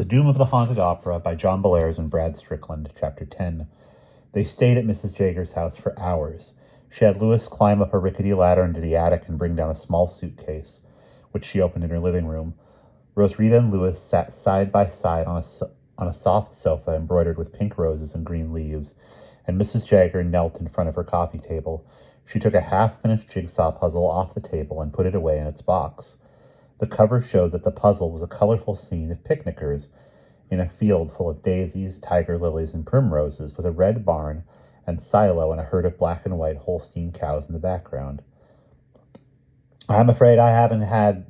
Doom of the Haunted Opera by John Bellairs and Brad Strickland, Chapter 10. They stayed at Mrs. Jager's house for hours. She had Louis climb up a rickety ladder into the attic and bring down a small suitcase, which she opened in her living room. Rosrita and Louis sat side by side on a soft sofa embroidered with pink roses and green leaves, and Mrs. Jager knelt in front of her coffee table. She took a half-finished jigsaw puzzle off the table and put it away in its box. The cover showed that the puzzle was a colorful scene of picnickers in a field full of daisies, tiger lilies, and primroses, with a red barn and silo and a herd of black and white Holstein cows in the background. "I'm afraid I haven't had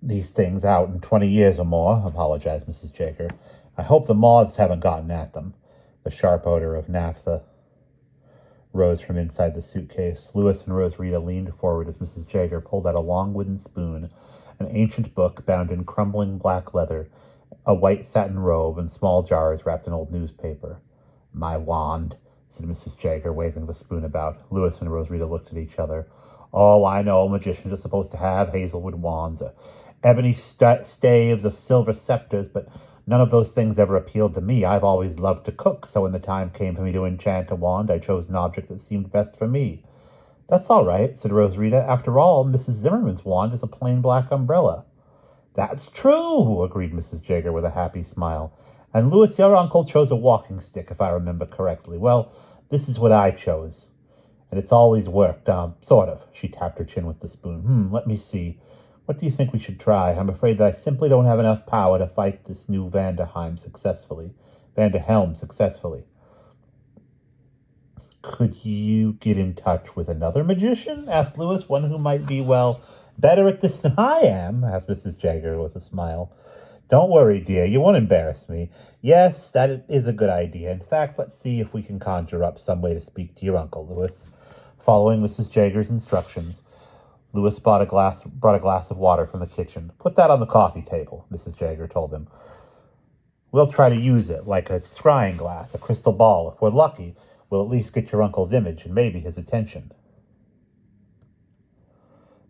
these things out in 20 years or more," apologized Mrs. Jager. "I hope the moths haven't gotten at them." The sharp odor of naphtha rose from inside the suitcase. Louis and Rosrita leaned forward as Mrs. Jager pulled out a long wooden spoon, an ancient book bound in crumbling black leather, a white satin robe, and small jars wrapped in old newspaper. "My wand," said Mrs. Jager, waving the spoon about. Louis and Rosrita looked at each other. "Oh, I know magicians are supposed to have hazelwood wands, ebony staves, silver scepters, but none of those things ever appealed to me. I've always loved to cook, so when the time came for me to enchant a wand, I chose an object that seemed best for me." "That's all right," said Rosrita. "After all, Mrs. Zimmerman's wand is a plain black umbrella." "That's true," agreed Mrs. Jager with a happy smile. "And Louis, your uncle chose a walking stick, if I remember correctly. Well, this is what I chose. And it's always worked, sort of." She tapped her chin with the spoon. Let me see. What do you think we should try? I'm afraid that I simply don't have enough power to fight this new Vanderhelm successfully. "Could you get in touch with another magician?" asked Louis. "One who might be, well, better at this than I am?" asked Mrs. Jager with a smile. "Don't worry, dear. You won't embarrass me. Yes, that is a good idea. In fact, let's see if we can conjure up some way to speak to your uncle, Louis." Following Mrs. Jager's instructions, Louis brought a glass of water from the kitchen. "Put that on the coffee table," Mrs. Jager told him. "We'll try to use it like a scrying glass, a crystal ball. If we're lucky, we'll at least get your uncle's image and maybe his attention."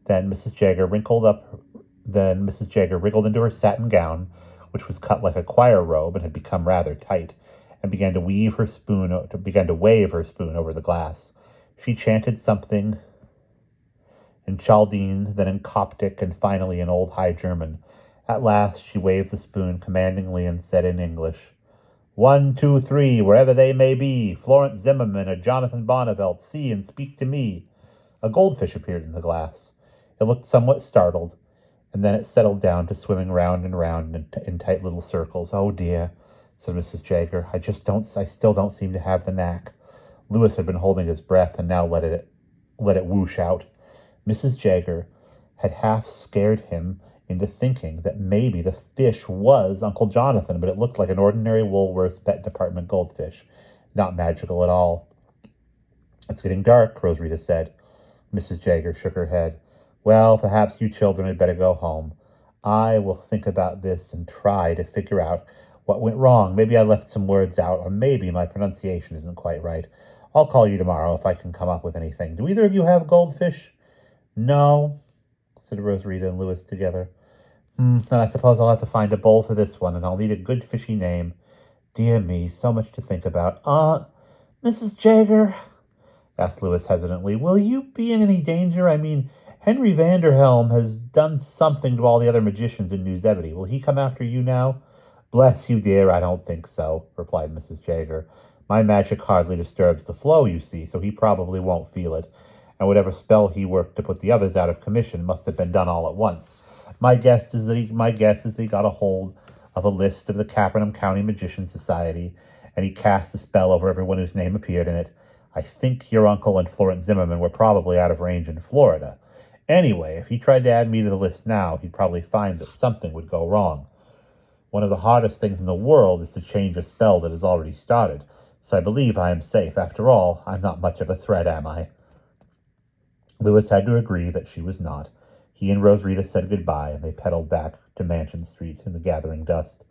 Then Mrs. Jager wriggled into her satin gown, which was cut like a choir robe and had become rather tight, and began to wave her spoon over the glass. She chanted something in Chaldean, then in Coptic, and finally in Old High German. At last she waved the spoon commandingly and said in English, "1, 2, 3, wherever they may be, Florence Zimmerman or Jonathan Bonnevelt, see and speak to me." A goldfish appeared in the glass. It looked somewhat startled, and then it settled down to swimming round and round in tight little circles. "Oh dear," said Mrs. Jager. I still don't seem to have the knack." Louis had been holding his breath and now let it whoosh out. Mrs. Jager had half scared him into thinking that maybe the fish was Uncle Jonathan, but it looked like an ordinary Woolworth's pet department goldfish, not magical at all. "It's getting dark," Rosrita said. Mrs. Jager shook her head. "Well, perhaps you children had better go home. I will think about this and try to figure out what went wrong. Maybe I left some words out, or maybe my pronunciation isn't quite right. I'll call you tomorrow if I can come up with anything. Do either of you have goldfish?" "No," said Rosrita and Louis together. Then I suppose I'll have to find a bowl for this one, and I'll need a good fishy name. Dear me, so much to think about." Mrs. Jager," asked Louis hesitantly, "will you be in any danger? I mean, Henry Vanderhelm has done something to all the other magicians in New Zebedee. Will he come after you now?" "Bless you, dear, I don't think so," replied Mrs. Jager. "My magic hardly disturbs the flow, you see, so he probably won't feel it. And whatever spell he worked to put the others out of commission must have been done all at once. My guess is that he got a hold of a list of the Capernaum County Magician Society, and he cast a spell over everyone whose name appeared in it. I think your uncle and Florence Zimmerman were probably out of range in Florida. Anyway, if he tried to add me to the list now, he'd probably find that something would go wrong. One of the hardest things in the world is to change a spell that has already started, so I believe I am safe. After all, I'm not much of a threat, am I?" Louis had to agree that she was not. He and Rosrita said goodbye, and they pedaled back to Mansion Street in the gathering dusk.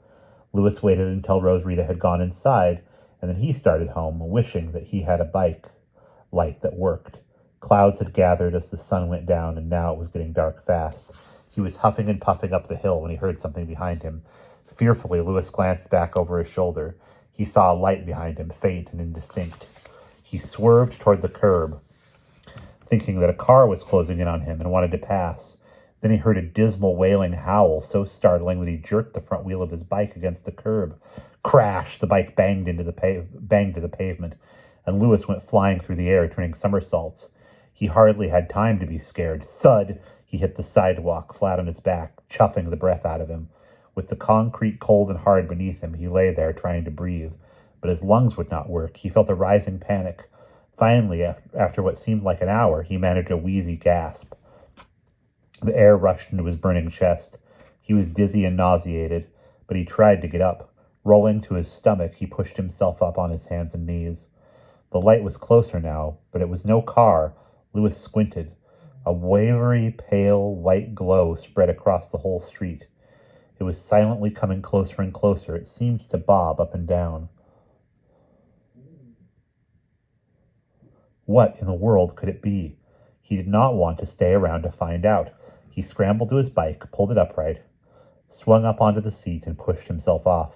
Louis waited until Rosrita had gone inside, and then he started home, wishing that he had a bike light that worked. Clouds had gathered as the sun went down, and now it was getting dark fast. He was huffing and puffing up the hill when he heard something behind him. Fearfully, Lewis glanced back over his shoulder. He saw a light behind him, faint and indistinct. He swerved toward the curb, thinking that a car was closing in on him and wanted to pass. Then he heard a dismal wailing howl, so startling that he jerked the front wheel of his bike against the curb. Crash! The bike banged to the pavement, and Lewis went flying through the air, turning somersaults. He hardly had time to be scared. Thud! He hit the sidewalk, flat on his back, chuffing the breath out of him. With the concrete cold and hard beneath him, he lay there trying to breathe, but his lungs would not work. He felt a rising panic. Finally, after what seemed like an hour, he managed a wheezy gasp. The air rushed into his burning chest. He was dizzy and nauseated, but he tried to get up. Rolling to his stomach, he pushed himself up on his hands and knees. The light was closer now, but it was no car. Lewis squinted. A wavery, pale, white glow spread across the whole street. It was silently coming closer and closer. It seemed to bob up and down. What in the world could it be? He did not want to stay around to find out. He scrambled to his bike, pulled it upright, swung up onto the seat, and pushed himself off.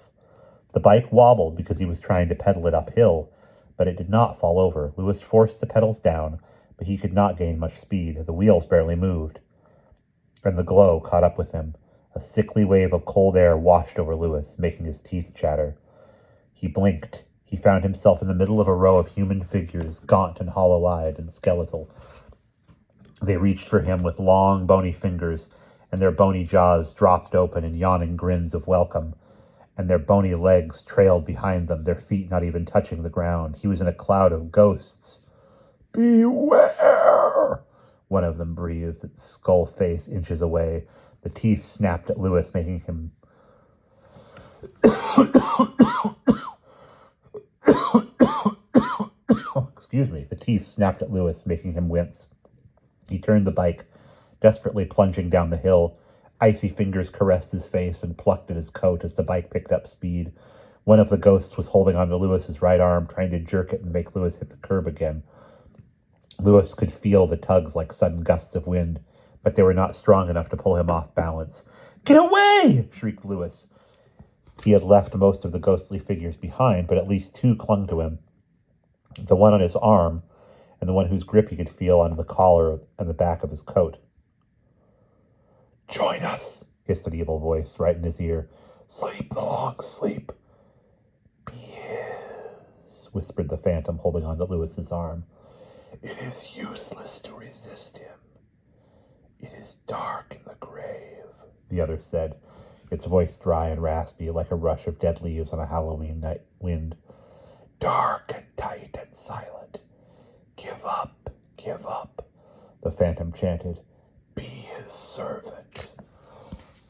The bike wobbled because he was trying to pedal it uphill, but it did not fall over. Lewis forced the pedals down, but he could not gain much speed. The wheels barely moved, and the glow caught up with him. A sickly wave of cold air washed over Lewis, making his teeth chatter. He blinked. He found himself in the middle of a row of human figures, gaunt and hollow-eyed and skeletal. They reached for him with long, bony fingers, and their bony jaws dropped open in yawning grins of welcome, and their bony legs trailed behind them, their feet not even touching the ground. He was in a cloud of ghosts. "Beware!" one of them breathed, its skull face inches away. The teeth snapped at Lewis, making him... Excuse me. The teeth snapped at Lewis, making him wince. He turned the bike, desperately plunging down the hill. Icy fingers caressed his face and plucked at his coat as the bike picked up speed. One of the ghosts was holding onto Lewis's right arm, trying to jerk it and make Lewis hit the curb again. Lewis could feel the tugs like sudden gusts of wind, but they were not strong enough to pull him off balance. "Get away!" shrieked Lewis. He had left most of the ghostly figures behind, but at least two clung to him. The one on his arm, and the one whose grip he could feel on the collar and the back of his coat. "Join us," hissed an evil voice right in his ear. "Sleep the long sleep." "Be his," whispered the phantom, holding onto Lewis's arm. "It is useless to resist him. It is dark in the grave," the other said, its voice dry and raspy like a rush of dead leaves on a Halloween night wind. "Dark and tight and silent. Give up, the phantom chanted. "Be his servant."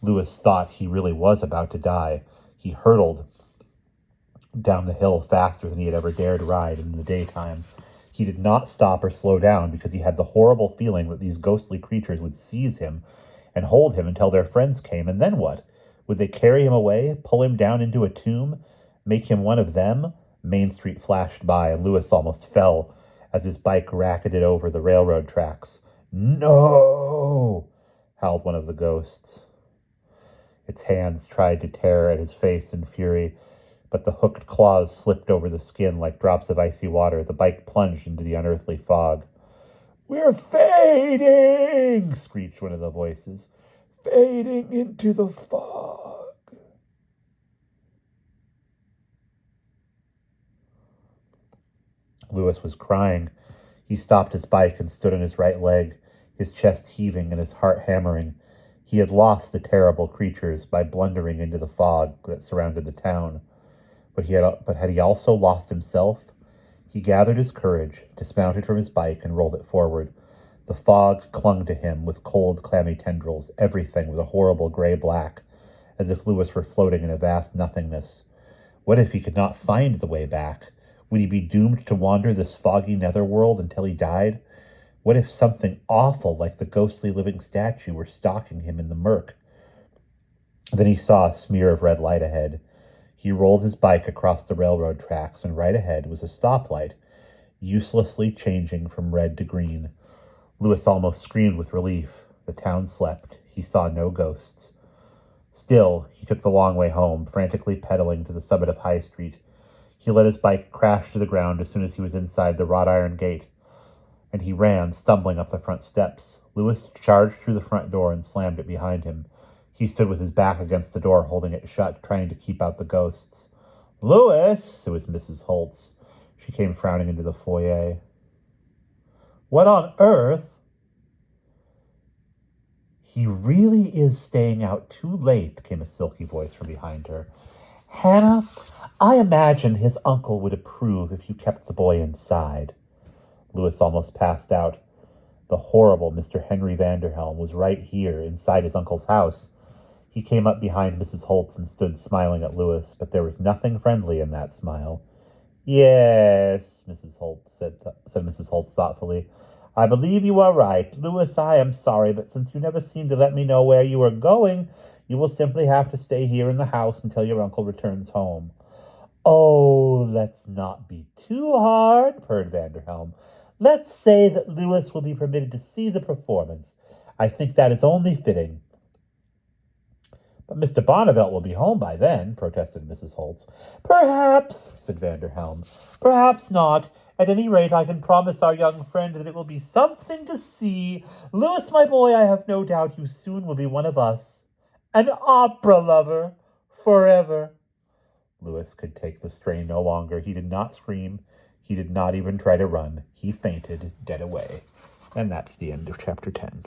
Lewis thought he really was about to die. He hurtled down the hill faster than he had ever dared ride in the daytime. He did not stop or slow down because he had the horrible feeling that these ghostly creatures would seize him and hold him until their friends came. And then what? Would they carry him away, pull him down into a tomb, make him one of them? Main Street flashed by, and Lewis almost fell as his bike racketed over the railroad tracks. "No!" howled one of the ghosts. Its hands tried to tear at his face in fury, but the hooked claws slipped over the skin like drops of icy water. The bike plunged into the unearthly fog. "We're fading!" screeched one of the voices. "Fading into the fog." Lewis was crying. He stopped his bike and stood on his right leg, his chest heaving and his heart hammering. He had lost the terrible creatures by blundering into the fog that surrounded the town. But had he also lost himself? He gathered his courage, dismounted from his bike, and rolled it forward. The fog clung to him with cold, clammy tendrils. Everything was a horrible gray-black, as if Lewis were floating in a vast nothingness. What if he could not find the way back? Would he be doomed to wander this foggy netherworld until he died? What if something awful like the ghostly living statue were stalking him in the murk? Then he saw a smear of red light ahead. He rolled his bike across the railroad tracks, and right ahead was a stoplight, uselessly changing from red to green. Lewis almost screamed with relief. The town slept. He saw no ghosts. Still, he took the long way home, frantically pedaling to the summit of High Street. He let his bike crash to the ground as soon as he was inside the wrought iron gate, and he ran, stumbling up the front steps. Louis charged through the front door and slammed it behind him. He stood with his back against the door, holding it shut, trying to keep out the ghosts. "Louis!" It was Mrs. Holtz. She came frowning into the foyer. "What on earth?" "He really is staying out too late," came a silky voice from behind her. "Hannah, I imagined his uncle would approve if you kept the boy inside." Louis almost passed out. The horrible Mr. Henry Vanderhelm was right here, inside his uncle's house. He came up behind Mrs. Holtz and stood smiling at Louis, but there was nothing friendly in that smile. "Yes," said Mrs. Holtz thoughtfully. "I believe you are right. Louis, I am sorry, but since you never seem to let me know where you are going, you will simply have to stay here in the house until your uncle returns home." "Oh, let's not be too hard," purred Vanderhelm. "Let's say that Louis will be permitted to see the performance. I think that is only fitting." "But Mr. Bonneville will be home by then," protested Mrs. Holtz. "Perhaps," said Vanderhelm. "Perhaps not. At any rate, I can promise our young friend that it will be something to see. Louis, my boy, I have no doubt you soon will be one of us. An opera lover. Forever." Louis could take the strain no longer. He did not scream. He did not even try to run. He fainted dead away. And that's the end of chapter 10.